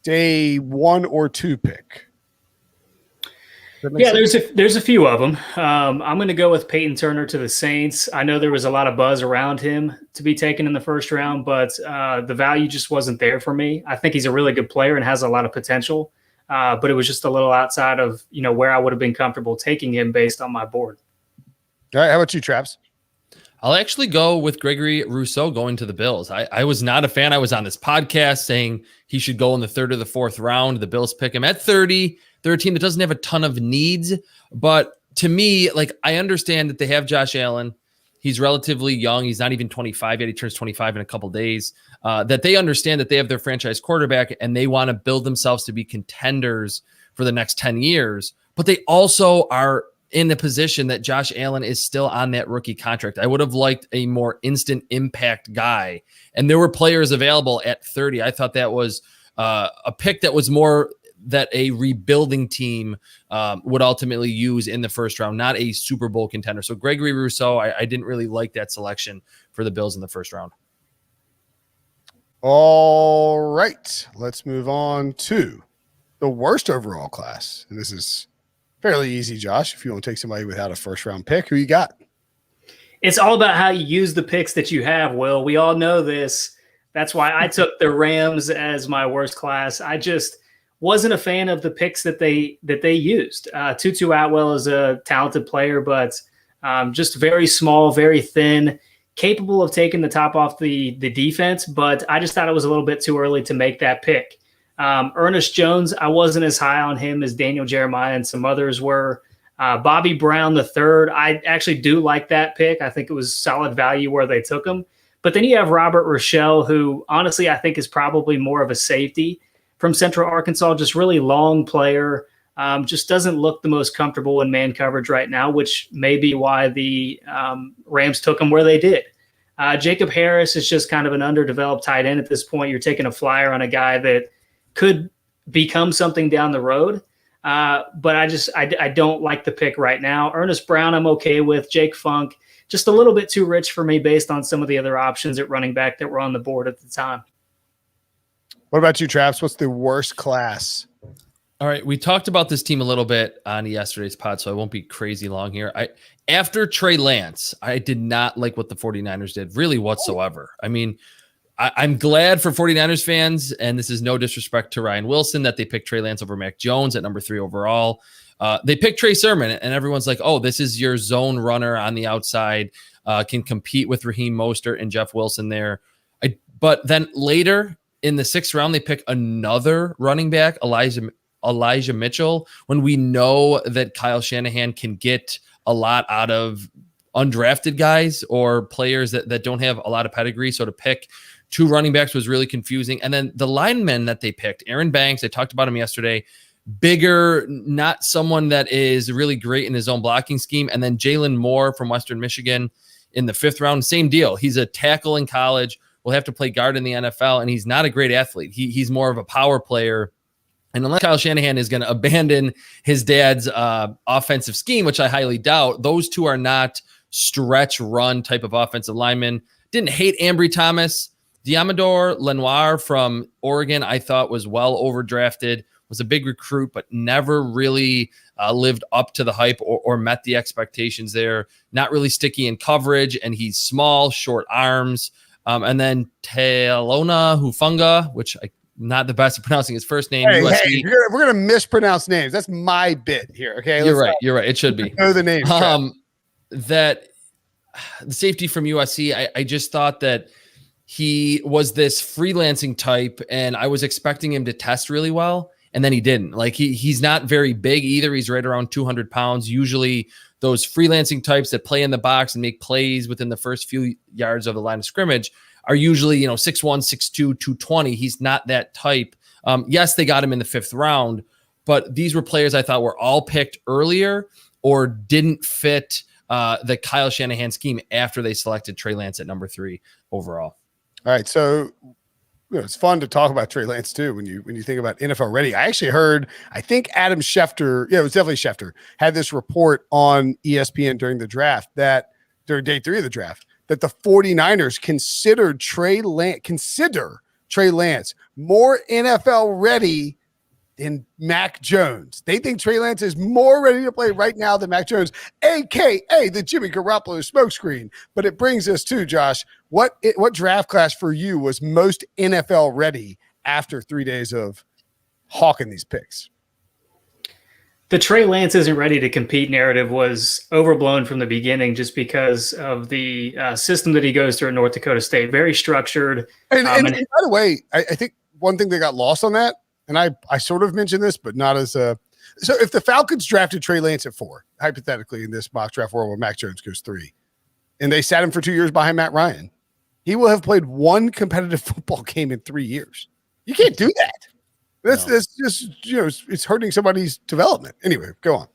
day 1 or 2 pick? Yeah, there's a few of them. I'm going to go with Peyton Turner to the Saints. I know there was a lot of buzz around him to be taken in the first round, but the value just wasn't there for me. I think he's a really good player and has a lot of potential, but it was just a little outside of where I would have been comfortable taking him based on my board. All right, how about you, Traps? I'll actually go with Gregory Rousseau going to the Bills. I was not a fan. I was on this podcast saying he should go in the 3rd or the 4th round. The Bills pick him at 30. They're a team that doesn't have a ton of needs, but to me, I understand that they have Josh Allen. He's relatively young. He's not even 25 yet. He turns 25 in a couple days. That they understand that they have their franchise quarterback and they want to build themselves to be contenders for the next 10 years. But they also are in the position that Josh Allen is still on that rookie contract. I would have liked a more instant impact guy. And there were players available at 30. I thought that was a pick that was more that a rebuilding team would ultimately use in the first round, not a Super Bowl contender. So Gregory Rousseau, I didn't really like that selection for the Bills in the first round. All right, let's move on to the worst overall class. And this is fairly easy, Josh. If you want to take somebody without a first round pick, who you got? It's all about how you use the picks that you have, Will. We all know this. That's why I took the Rams as my worst class. I just wasn't a fan of the picks that they used. Tutu Atwell is a talented player, but just very small, very thin, capable of taking the top off the defense. But I just thought it was a little bit too early to make that pick. Ernest Jones, I wasn't as high on him as Daniel Jeremiah and some others were. Bobby Brown III, I actually do like that pick. I think it was solid value where they took him. But then you have Robert Rochelle, who honestly I think is probably more of a safety from Central Arkansas, just really long player, just doesn't look the most comfortable in man coverage right now, which may be why the Rams took him where they did. Jacob Harris is just kind of an underdeveloped tight end at this point. You're taking a flyer on a guy that could become something down the road. But I don't like the pick right now. Ernest Brown, I'm okay with. Jake Funk, just a little bit too rich for me based on some of the other options at running back that were on the board at the time. What about you, Traps? What's the worst class? All right. We talked about this team a little bit on yesterday's pod, so I won't be crazy long here. After Trey Lance, I did not like what the 49ers did really whatsoever. I mean, I'm glad for 49ers fans, and this is no disrespect to Ryan Wilson, that they picked Trey Lance over Mac Jones at number 3 overall. They picked Trey Sermon, and everyone's like, oh, this is your zone runner on the outside, can compete with Raheem Mostert and Jeff Wilson there. But then later in the 6th round, they pick another running back, Elijah Mitchell, when we know that Kyle Shanahan can get a lot out of undrafted guys or players that don't have a lot of pedigree. So to pick 2 running backs was really confusing. And then the linemen that they picked, Aaron Banks, I talked about him yesterday, bigger, not someone that is really great in his own blocking scheme. And then Jalen Moore from Western Michigan in the 5th round, same deal. He's a tackle in college, will have to play guard in the NFL, and he's not a great athlete. He's more of a power player. And unless Kyle Shanahan is going to abandon his dad's offensive scheme, which I highly doubt, those 2 are not stretch run type of offensive linemen. Didn't hate Ambry Thomas. Diamador Lenoir from Oregon, I thought was well overdrafted. was a big recruit, but never really lived up to the hype or met the expectations there. Not really sticky in coverage, and he's small, short arms. And then Talona Hufunga, which I'm not the best at pronouncing his first name. Hey, USC. we're gonna mispronounce names. That's my bit here. Okay, You're right. You're right. It should be. Know the names. That the safety from USC, I just thought that he was this freelancing type, and I was expecting him to test really well, and then he didn't. Like he's not very big either. He's right around 200 pounds. Usually those freelancing types that play in the box and make plays within the first few yards of the line of scrimmage are usually, 6'1", 6'2", 220. He's not that type. Yes, they got him in the 5th round, but these were players I thought were all picked earlier or didn't fit the Kyle Shanahan scheme after they selected Trey Lance at number 3 overall. All right, so it's fun to talk about Trey Lance too when you think about NFL ready. I actually heard, I think Adam Schefter, it was definitely Schefter, had this report on ESPN during the draft during day 3 of the draft that the 49ers consider Trey Lance more NFL ready than Mac Jones. They think Trey Lance is more ready to play right now than Mac Jones, a.k.a. the Jimmy Garoppolo smokescreen. But it brings us to, Josh, what draft class for you was most NFL ready after 3 days of hawking these picks? The Trey Lance isn't ready to compete narrative was overblown from the beginning just because of the system that he goes through at North Dakota State. Very structured. And by the way, I think one thing that got lost on that, and I sort of mentioned this, but not as a – so if the Falcons drafted Trey Lance at 4, hypothetically in this mock draft world where Mac Jones goes 3, and they sat him for 2 years behind Matt Ryan, he will have played one competitive football game in 3 years. You can't do that. That's just, it's hurting somebody's development. Anyway, go on.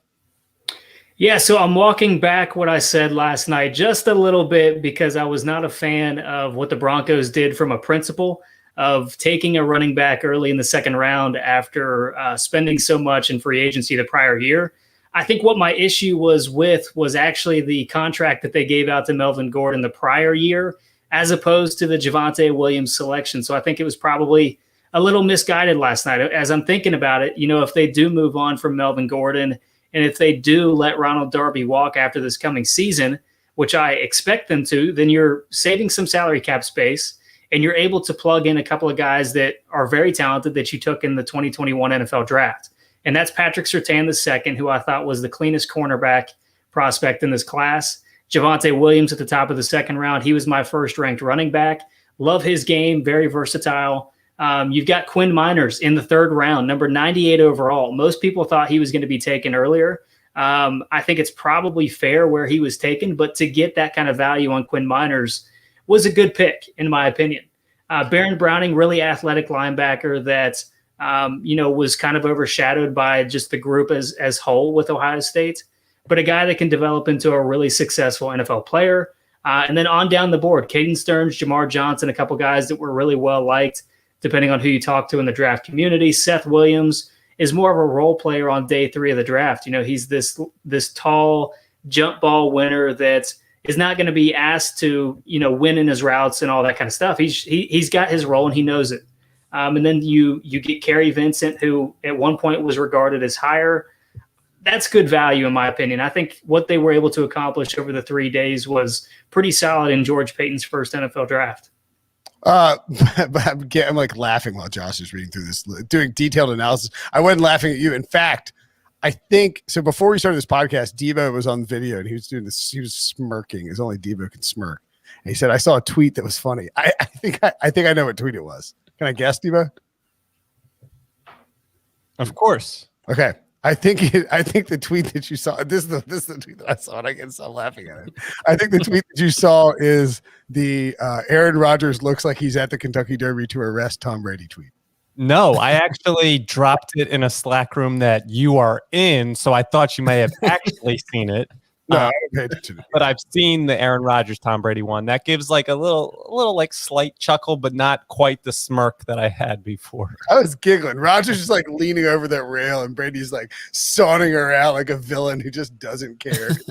Yeah, so I'm walking back what I said last night just a little bit because I was not a fan of what the Broncos did from a principle of taking a running back early in the 2nd round after spending so much in free agency the prior year. I think what my issue was actually the contract that they gave out to Melvin Gordon the prior year as opposed to the Javonte Williams selection. So I think it was probably a little misguided last night. As I'm thinking about it, if they do move on from Melvin Gordon and if they do let Ronald Darby walk after this coming season, which I expect them to, then you're saving some salary cap space and you're able to plug in a couple of guys that are very talented that you took in the 2021 NFL draft. And that's Patrick Surtain II, who I thought was the cleanest cornerback prospect in this class. Javonte Williams at the top of the 2nd round. He was my first ranked running back. Love his game, very versatile. You've got Quinn Miners in the 3rd round, number 98 overall. Most people thought he was going to be taken earlier. I think it's probably fair where he was taken, but to get that kind of value on Quinn Miners was a good pick, in my opinion. Baron Browning, really athletic linebacker that, was kind of overshadowed by just the group as whole with Ohio State, but a guy that can develop into a really successful NFL player. And then on down the board, Caden Stearns, Jamar Johnson, a couple guys that were really well liked, depending on who you talk to in the draft community. Seth Williams is more of a role player on day 3 of the draft. He's this tall jump ball winner that is not going to be asked to, win in his routes and all that kind of stuff. He's got his role and he knows it. And then you get Kerry Vincent, who at one point was regarded as higher. That's good value in my opinion. I think what they were able to accomplish over the 3 days was pretty solid in George Paton's first NFL draft. But I'm like laughing while Josh is reading through this, doing detailed analysis. I wasn't laughing at you. In fact, I think so. Before we started this podcast, Devo was on the video and he was doing this. He was smirking, as only Devo can smirk. And he said, "I saw a tweet that was funny." I think I know what tweet it was. Can I guess, Devo? Of course. Okay. I think the tweet that you saw, this is the tweet that I saw, and I can't stop laughing at it. I think the tweet that you saw is the Aaron Rodgers looks like he's at the Kentucky Derby to arrest Tom Brady tweet. No, I actually dropped it in a Slack room that you are in, so I thought you may have actually seen it. No, I don't pay attention to it. But I've seen the Aaron Rodgers Tom Brady one. That gives like a little like slight chuckle, but not quite the smirk that I had before. I was giggling. Rodgers is like leaning over that rail, and Brady's like sawing her out like a villain who just doesn't care. It's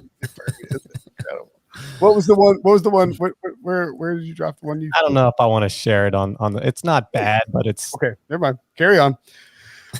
incredible. What was the one? Where did you drop the one? I don't know if I want to share it on the. It's not bad, but it's okay. Never mind. Carry on.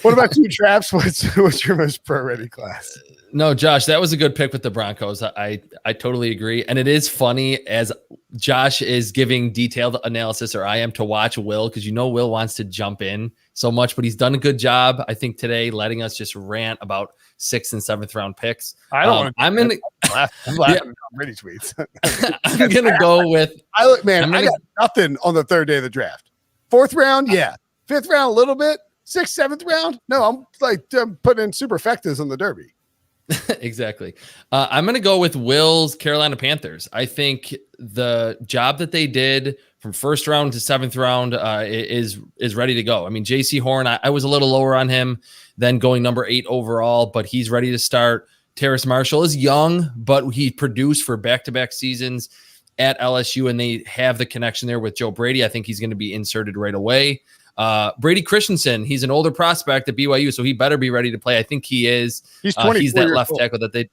What about you, Traps? What's your most pro-ready class? No, Josh, that was a good pick with the Broncos. I totally agree. And it is funny as Josh is giving detailed analysis, or I am, to watch Will, because Will wants to jump in so much, but he's done a good job, I think, today, letting us just rant about 6th and 7th round picks. I don't want to. I'm laughing at Tom Brady tweets. I'm gonna go with. I got nothing on the 3rd day of the draft. 4th round, yeah. 5th round, a little bit. 6th, 7th round, no. I'm putting in superfectas on the Derby. Exactly. I'm going to go with Will's Carolina Panthers. I think the job that they did from 1st round to 7th round is ready to go. I mean, JC Horn, I was a little lower on him than going number 8 overall, but he's ready to start. Terrace Marshall is young, but he produced for back-to-back seasons at LSU, and they have the connection there with Joe Brady. I think he's going to be inserted right away. Brady Christensen, he's an older prospect at BYU, so he better be ready to play. I think he is. He's 24 he's that years left old. tackle that they.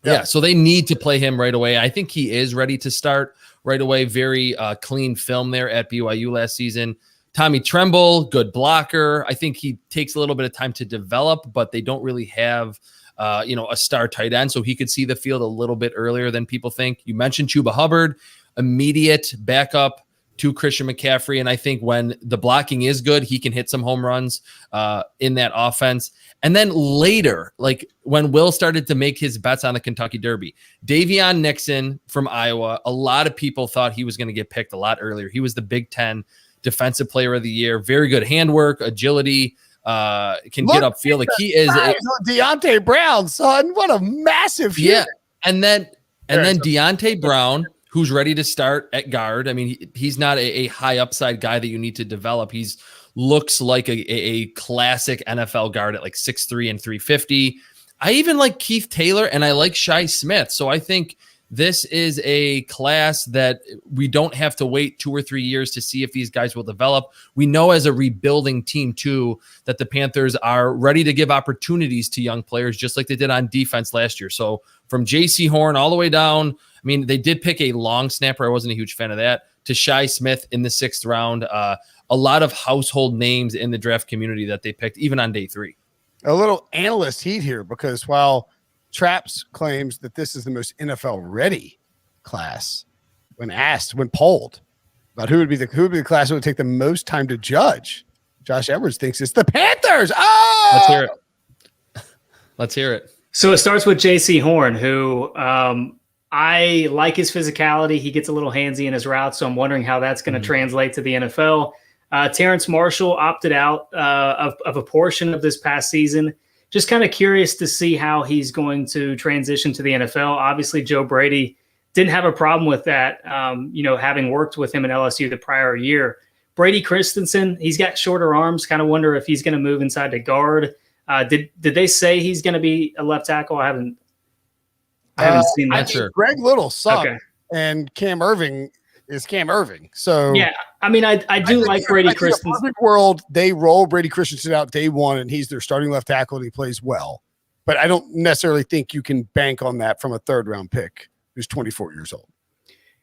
Yeah, so they need to play him right away. I think he is ready to start right away. Very clean film there at BYU last season. Tommy Tremble, good blocker. I think he takes a little bit of time to develop, but they don't really have a star tight end, so he could see the field a little bit earlier than people think. You mentioned Chuba Hubbard, immediate backup to Christian McCaffrey, and I think when the blocking is good, he can hit some home runs in that offense. And then later, like when Will started to make his bets on the Kentucky Derby, Davion Nixon from Iowa, a lot of people thought he was going to get picked a lot earlier. He was the Big Ten Defensive Player of the Year. Very good handwork, agility, can get upfield. Like he is Deontay Brown, son. What a massive hit. Yeah. And then Deontay Brown, who's ready to start at guard. I mean, he's not a high upside guy that you need to develop. He's looks like a classic NFL guard at like 6'3" and 350. I even like Keith Taylor, and I like Shi Smith. So I think this is a class that we don't have to wait 2 or 3 years to see if these guys will develop. We know as a rebuilding team too, that the Panthers are ready to give opportunities to young players, just like they did on defense last year. So from JC Horn all the way down, I mean, they did pick a long snapper. I wasn't a huge fan of that. To Shi Smith in the 6th round. A lot of household names in the draft community that they picked, even on day 3. A little analyst heat here, because while Traps claims that this is the most NFL ready class, when polled about who would be the class that would take the most time to judge, Josh Edwards thinks it's the Panthers. Oh, Let's hear it. Let's hear it. So it starts with JC Horn, who I like his physicality. He gets a little handsy in his routes, so I'm wondering how that's going to translate to the NFL. Terrence Marshall opted out of a portion of this past season. Just kind of curious to see how he's going to transition to the NFL. Obviously, Joe Brady didn't have a problem with that, having worked with him in LSU the prior year. Brady Christensen, he's got shorter arms. Kind of wonder if he's going to move inside to guard. Did they say he's going to be a left tackle? I haven't seen that. Sure. Greg Little sucked, Okay. and Cam Irving is Cam Irving. So Yeah, I mean, I do like Brady Christensen. In a perfect world, they roll Brady Christensen out day 1, and he's their starting left tackle, and he plays well. But I don't necessarily think you can bank on that from a 3rd round pick who's 24 years old.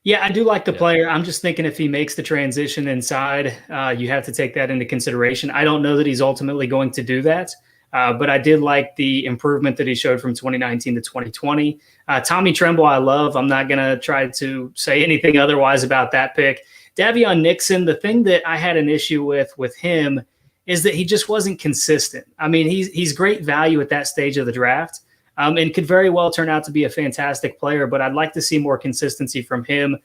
Yeah, I do like the player. I'm just thinking if he makes the transition inside, you have to take that into consideration. I don't know that he's ultimately going to do that, but I did like the improvement that he showed from 2019 to 2020. Tommy Tremble, I love. I'm not going to try to say anything otherwise about that pick. Davion Nixon, the thing that I had an issue with him is that he just wasn't consistent. I mean, he's great value at that stage of the draft, and could very well turn out to be a fantastic player, but I'd like to see more consistency from him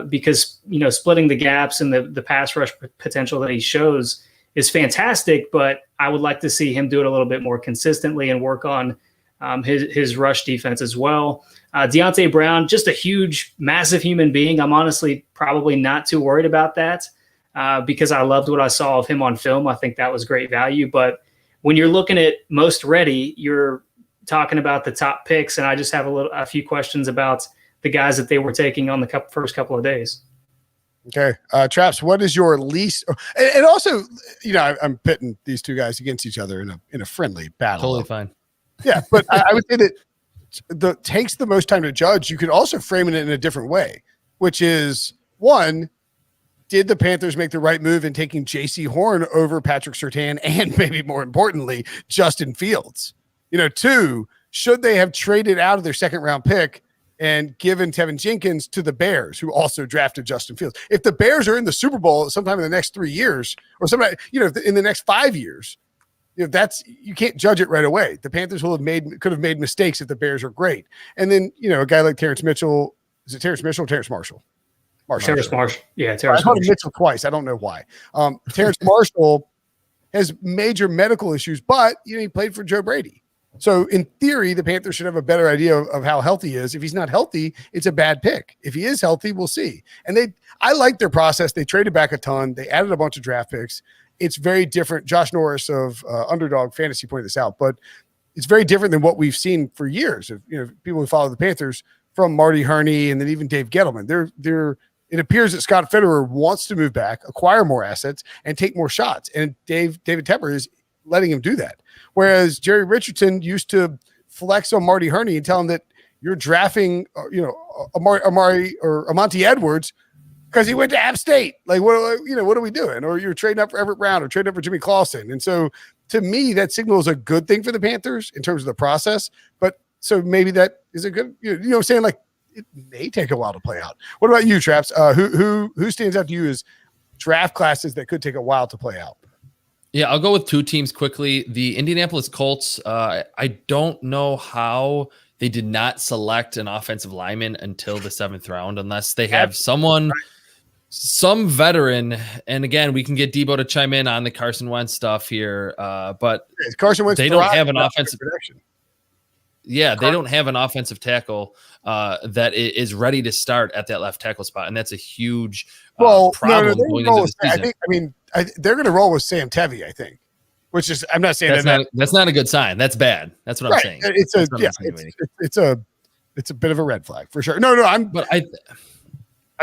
because, splitting the gaps and the pass rush potential that he shows is fantastic, but I would like to see him do it a little bit more consistently and work on his rush defense as well. Deontay Brown, just a huge, massive human being. I'm honestly probably not too worried about that because I loved what I saw of him on film. I think that was great value. But when you're looking at most ready, you're talking about the top picks, and I just have a few questions about the guys that they were taking on the first couple of days. Okay. Traps, what is your least – and also, I'm pitting these two guys against each other in a friendly battle. Totally fine. Yeah, but I would say that takes the most time to judge. You could also frame it in a different way, which is, one, did the Panthers make the right move in taking J.C. Horn over Patrick Surtain and maybe more importantly, Justin Fields? 2, should they have traded out of their second round pick and given Tevin Jenkins to the Bears, who also drafted Justin Fields? If the Bears are in the Super Bowl sometime in the next 3 years, or sometime, in the next 5 years, that's, you can't judge it right away. The Panthers could have made mistakes if the Bears are great. And then, a guy like Terrence Mitchell, is it Terrence Mitchell or Terrence Marshall? Terrence Marshall. Yeah, Terrence I called him Marshall. Mitchell twice. I don't know why. Terrence Marshall has major medical issues, but he played for Joe Brady. So in theory, the Panthers should have a better idea of how healthy he is. If he's not healthy, it's a bad pick. If he is healthy, we'll see. And I like their process. They traded back a ton. They added a bunch of draft picks. It's very different. Josh Norris of Underdog Fantasy pointed this out, but it's very different than what we've seen for years. People who follow the Panthers, from Marty Herney and then even Dave Gettleman. It appears that Scott Fitterer wants to move back, acquire more assets, and take more shots. And David Tepper is letting him do that. Whereas Jerry Richardson used to flex on Marty Herney and tell him that you're drafting, Amari or Amonte Edwards because he went to App State. Like, what are we doing? Or you're trading up for Everett Brown or trading up for Jimmy Clausen. And so to me, that signals a good thing for the Panthers in terms of the process. But so maybe that is a good, what I'm saying? Like, it may take a while to play out. What about you, Traps? Who stands out to you as draft classes that could take a while to play out? Yeah, I'll go with 2 teams quickly. The Indianapolis Colts, I don't know how they did not select an offensive lineman until the 7th round, unless they have some veteran. And again, we can get Debo to chime in on the Carson Wentz stuff here. But Carson Wentz, they don't have an offensive production. Yeah, they don't have an offensive tackle that is ready to start at that left tackle spot, and that's a huge problem going into the season. They're going to roll with Sam Tevy, I think. Which is, I'm not saying that's not a good sign. That's bad. That's what I'm saying. It's a bit of a red flag for sure. I'm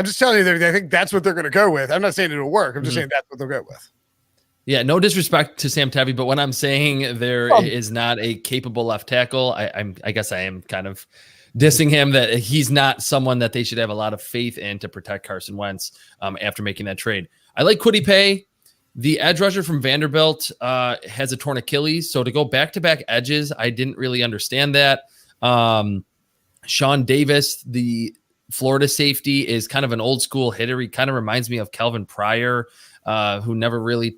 just telling you, I think that's what they're going to go with. I'm not saying it'll work. I'm just saying that's what they'll go with. Yeah, no disrespect to Sam Tevy, but when I'm saying there is not a capable left tackle, I guess I am kind of dissing him, that he's not someone that they should have a lot of faith in to protect Carson Wentz after making that trade. I like Kwity Paye. The edge rusher from Vanderbilt has a torn Achilles, so to go back-to-back edges, I didn't really understand that. Sean Davis, the Florida safety, is kind of an old-school hitter. He kind of reminds me of Calvin Pryor, who never really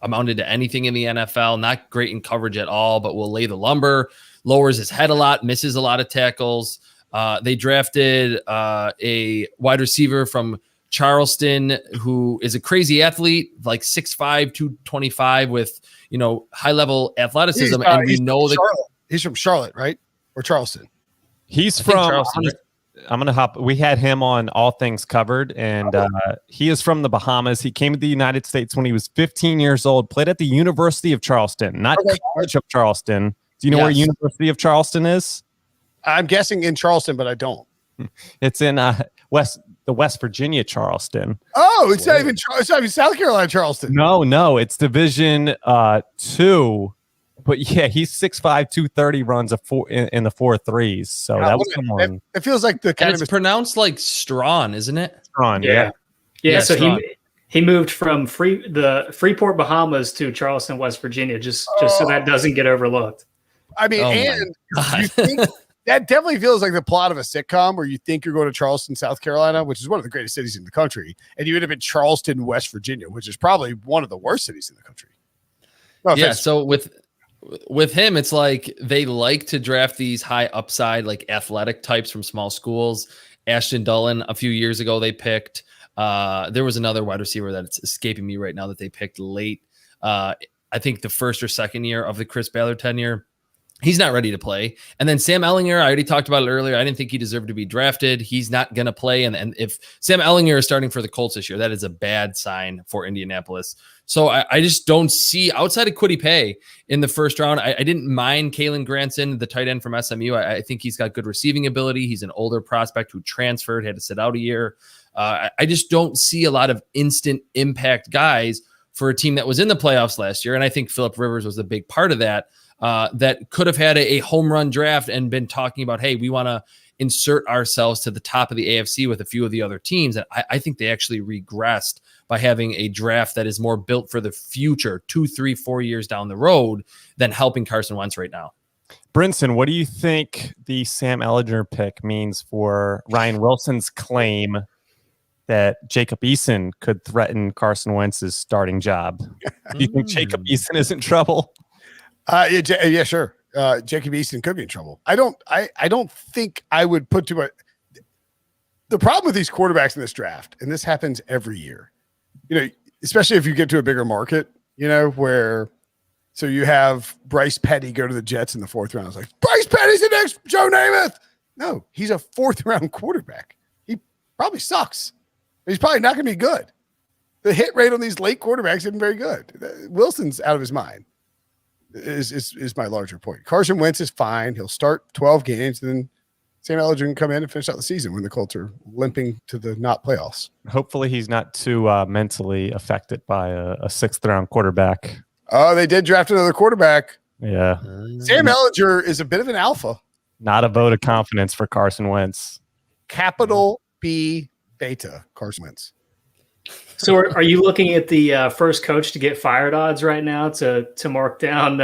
amounted to anything in the NFL, not great in coverage at all, but will lay the lumber, lowers his head a lot, misses a lot of tackles. They drafted a wide receiver from Charleston who is a crazy athlete, like 6'5", 225 with, high level athleticism. And we know that he's from Charlotte, right? Or Charleston. He's from Charleston. I'm going to hop. We had him on All Things Covered, and he is from the Bahamas. He came to the United States when he was 15 years old, played at the University of Charleston, not College of Charleston. Do you know where University of Charleston is? I'm guessing in Charleston, but I don't. It's in West Virginia Charleston. Oh, it's not even South Carolina Charleston. No, it's Division 2. But yeah, he's 6'5", 230, runs in the 4.3s. So that was someone. It feels like it's pronounced like Strawn, isn't it? Strawn, yeah. So Strawn. He moved from the Freeport, Bahamas to Charleston, West Virginia, just so that doesn't get overlooked. I mean, you think that definitely feels like the plot of a sitcom where you think you're going to Charleston, South Carolina, which is one of the greatest cities in the country, and you end up in Charleston, West Virginia, which is probably one of the worst cities in the country. So with him, it's like they like to draft these high upside, like athletic types from small schools. Ashton Dulin, a few years ago, they picked. There was another wide receiver that's escaping me right now that they picked late. I think the first or second year of the Chris Ballard tenure. He's not ready to play. And then Sam Ehlinger, I already talked about it earlier. I didn't think he deserved to be drafted. He's not going to play. And if Sam Ehlinger is starting for the Colts this year, that is a bad sign for Indianapolis. So I just don't see, outside of Kwity Paye in the first round, I didn't mind Kalen Granson, the tight end from SMU. I think he's got good receiving ability. He's an older prospect who transferred, had to sit out a year. I just don't see a lot of instant impact guys for a team that was in the playoffs last year. And I think Phillip Rivers was a big part of that. That could have had a home run draft and been talking about, hey, we want to insert ourselves to the top of the AFC with a few of the other teams. And I think they actually regressed by having a draft that is more built for the future, 2, 3, 4 years down the road than helping Carson Wentz right now. Brinson, what do you think the Sam Ehlinger pick means for Ryan Wilson's claim that Jacob Eason could threaten Carson Wentz's starting job? Do you think Jacob Eason is in trouble? Yeah, sure. Jacob Eason could be in trouble. I don't think I would put too much. The problem with these quarterbacks in this draft, and this happens every year, especially if you get to a bigger market, where so you have Bryce Petty go to the Jets in the 4th round. It's like, Bryce Petty's the next Joe Namath. No, he's a 4th round quarterback. He probably sucks. He's probably not going to be good. The hit rate on these late quarterbacks isn't very good. Wilson's out of his mind. Is my larger point. Carson Wentz is fine. He'll start 12 games, and then Sam Ehlinger can come in and finish out the season when the Colts are limping to the not playoffs. Hopefully he's not too mentally affected by a 6th round quarterback. Oh, they did draft another quarterback. Yeah. Sam Ehlinger is a bit of an alpha. Not a vote of confidence for Carson Wentz. Capital B beta Carson Wentz. So are you looking at the first coach to get fired odds right now to mark down?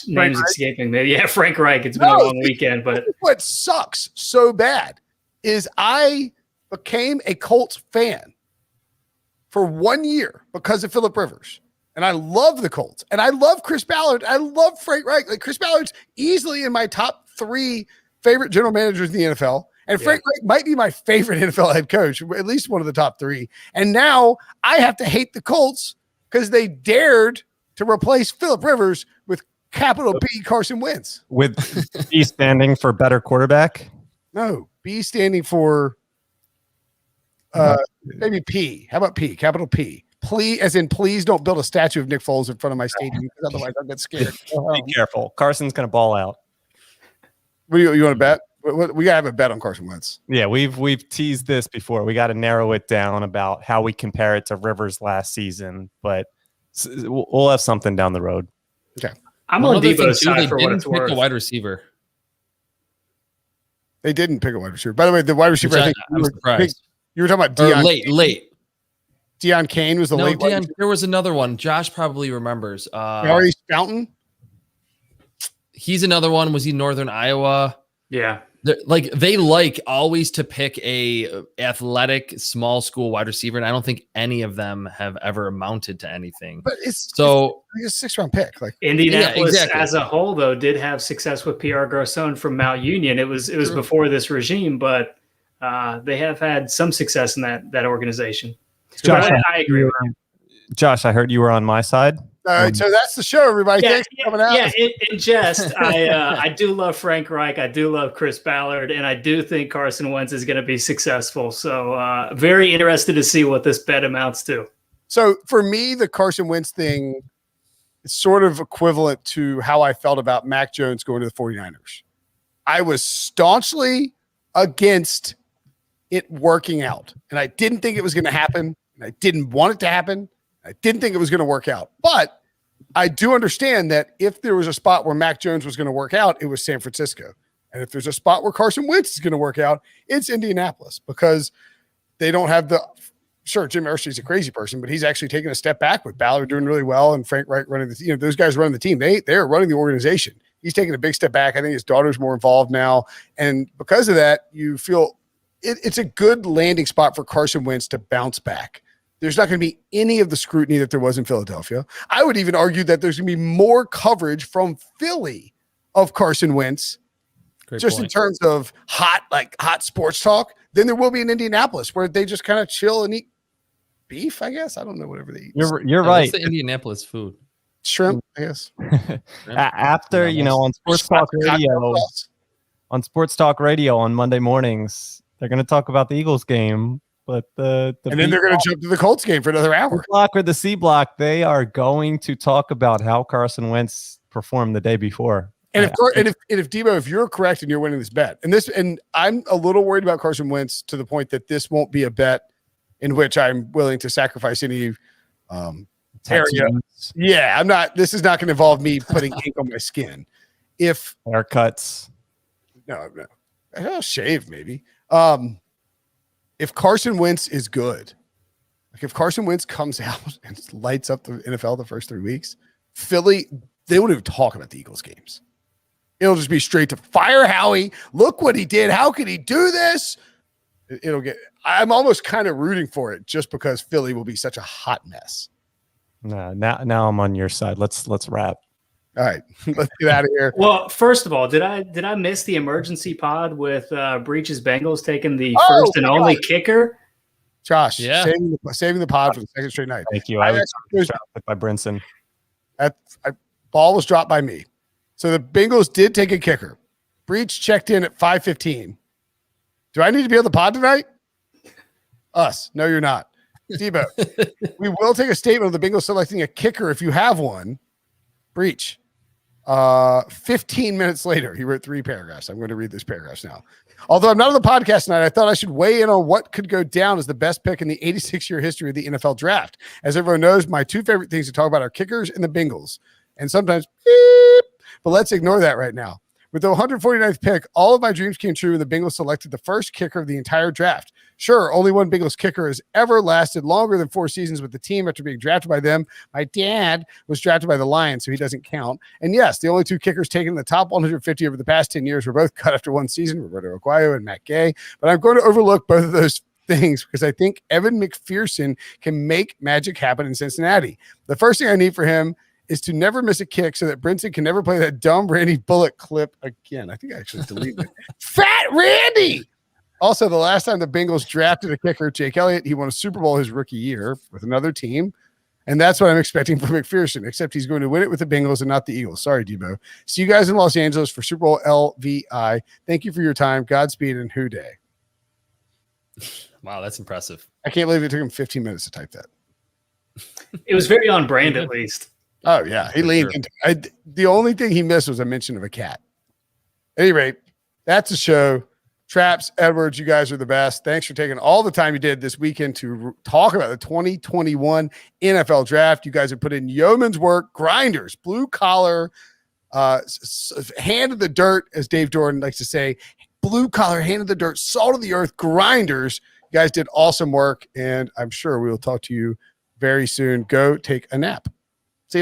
Name's escaping me. Yeah, Frank Reich. It's been a long weekend, but what sucks so bad is I became a Colts fan for 1 year because of Phillip Rivers. And I love the Colts. And I love Chris Ballard. I love Frank Reich. Like, Chris Ballard's easily in my top 3 favorite general managers in the NFL. And Frank Reich might be my favorite NFL head coach, at least one of the top 3. And now I have to hate the Colts because they dared to replace Phillip Rivers with capital B Carson Wentz. With B standing for better quarterback? No, B standing for maybe P. How about P? Capital P. Please, as in, please don't build a statue of Nick Foles in front of my stadium, because otherwise I'll get scared. Be careful. Carson's going to ball out. What do you want to bet? We gotta have a bet on Carson Wentz. Yeah, we've teased this before. We got to narrow it down about how we compare it to Rivers last season, but we'll have something down the road. Okay, I'm on Debo's side for what it's worth. A wide receiver. They didn't pick a wide receiver. By the way, the wide receiver. I think you were talking about Deion. Late. Deion Kane was the late. There was another one. Josh probably remembers. Maurice Fountain. He's another one. Was he Northern Iowa? Yeah. They like always to pick a athletic small school wide receiver, and I don't think any of them have ever amounted to anything. But it's a 6th round pick. Like Indianapolis as a whole, though, did have success with Pierre Garçon from Mount Union. It was before this regime, but they have had some success in that organization. Josh, I agree with you. Josh, I heard you were on my side. All right, so that's the show, everybody. Thanks for coming out. Yeah, in jest, I do love Frank Reich. I do love Chris Ballard, and I do think Carson Wentz is going to be successful. So very interested to see what this bet amounts to. So for me, the Carson Wentz thing is sort of equivalent to how I felt about Mac Jones going to the 49ers. I was staunchly against it working out, and I didn't think it was going to happen, and I didn't want it to happen. I didn't think it was going to work out, but I do understand that if there was a spot where Mac Jones was going to work out, it was San Francisco. And if there's a spot where Carson Wentz is going to work out, it's Indianapolis, because they don't have sure, Jim Irsay's a crazy person, but he's actually taking a step back with Ballard doing really well and Frank Reich running the team. Those guys running the team. They're running the organization. He's taking a big step back. I think his daughter's more involved now. And because of that, you feel it's a good landing spot for Carson Wentz to bounce back. There's not going to be any of the scrutiny that there was in Philadelphia. I would even argue that there's going to be more coverage from Philly of Carson Wentz, in terms of hot sports talk, than there will be in Indianapolis, where they just kind of chill and eat beef, I guess. I don't know, whatever they eat. You're right. What's the Indianapolis food? Shrimp, I guess. After, on Sports Talk Radio on Monday mornings, they're going to talk about the Eagles game. But and then they're going to jump to the Colts game for another hour. B block or the C block, they are going to talk about how Carson Wentz performed the day before. And if Debo, if you're correct and you're winning this bet, and I'm a little worried about Carson Wentz to the point that this won't be a bet in which I'm willing to sacrifice any area. Yeah, I'm not. This is not going to involve me putting ink on my skin. If haircuts, no, I'll shave maybe. if Carson Wentz is good, like if Carson Wentz comes out and lights up the NFL the first 3 weeks, Philly, they won't even talk about the Eagles games. It'll just be straight to fire Howie. Look what he did. How could he do this? I'm almost kind of rooting for it just because Philly will be such a hot mess. No, now I'm on your side. Let's wrap. All right, let's get out of here. Well, first of all, did I miss the emergency pod with Breach's Bengals taking the Oh, first and my only God. kicker? Josh, Yeah. saving the pod for the second straight night. Thank you. I was drafted by Brinson. Ball was dropped by me. So the Bengals did take a kicker. Breach checked in at 5:15. Do I need to be on the pod tonight? Us. No, you're not. Debo, we will take a statement of the Bengals selecting a kicker if you have one. Breach. 15 minutes later, he wrote 3 paragraphs. I'm going to read this paragraphs now. Although I'm not on the podcast tonight, I thought I should weigh in on what could go down as the best pick in the 86-year history of the NFL draft. As everyone knows, my 2 favorite things to talk about are kickers and the Bengals. And sometimes, beep, but let's ignore that right now. With the 149th pick, all of my dreams came true when the Bengals selected the first kicker of the entire draft. Sure, only one Bengals kicker has ever lasted longer than 4 seasons with the team after being drafted by them. My dad was drafted by the Lions, so he doesn't count. And yes, the only 2 kickers taken in the top 150 over the past 10 years were both cut after 1 season, Roberto Aguayo and Matt Gay. But I'm going to overlook both of those things because I think Evan McPherson can make magic happen in Cincinnati. The first thing I need for him is to never miss a kick so that Brinson can never play that dumb Randy Bullock clip again. I think I actually deleted it. Fat Randy! Also, the last time the Bengals drafted a kicker, Jake Elliott, he won a Super Bowl his rookie year with another team. And that's what I'm expecting from McPherson, except he's going to win it with the Bengals and not the Eagles. Sorry, Debo. See you guys in Los Angeles for Super Bowl LVI. Thank you for your time. Godspeed and Who Day. Wow, that's impressive. I can't believe it took him 15 minutes to type that. It was very on brand, at least. Oh, yeah. He leaned into the only thing he missed was a mention of a cat. At any rate, that's the show. Traps, Edwards, you guys are the best. Thanks for taking all the time you did this weekend to talk about the 2021 NFL draft. You guys have put in yeoman's work, grinders, blue collar, hand of the dirt, as Dave Jordan likes to say, blue collar, hand of the dirt, salt of the earth, grinders. You guys did awesome work, and I'm sure we will talk to you very soon. Go take a nap.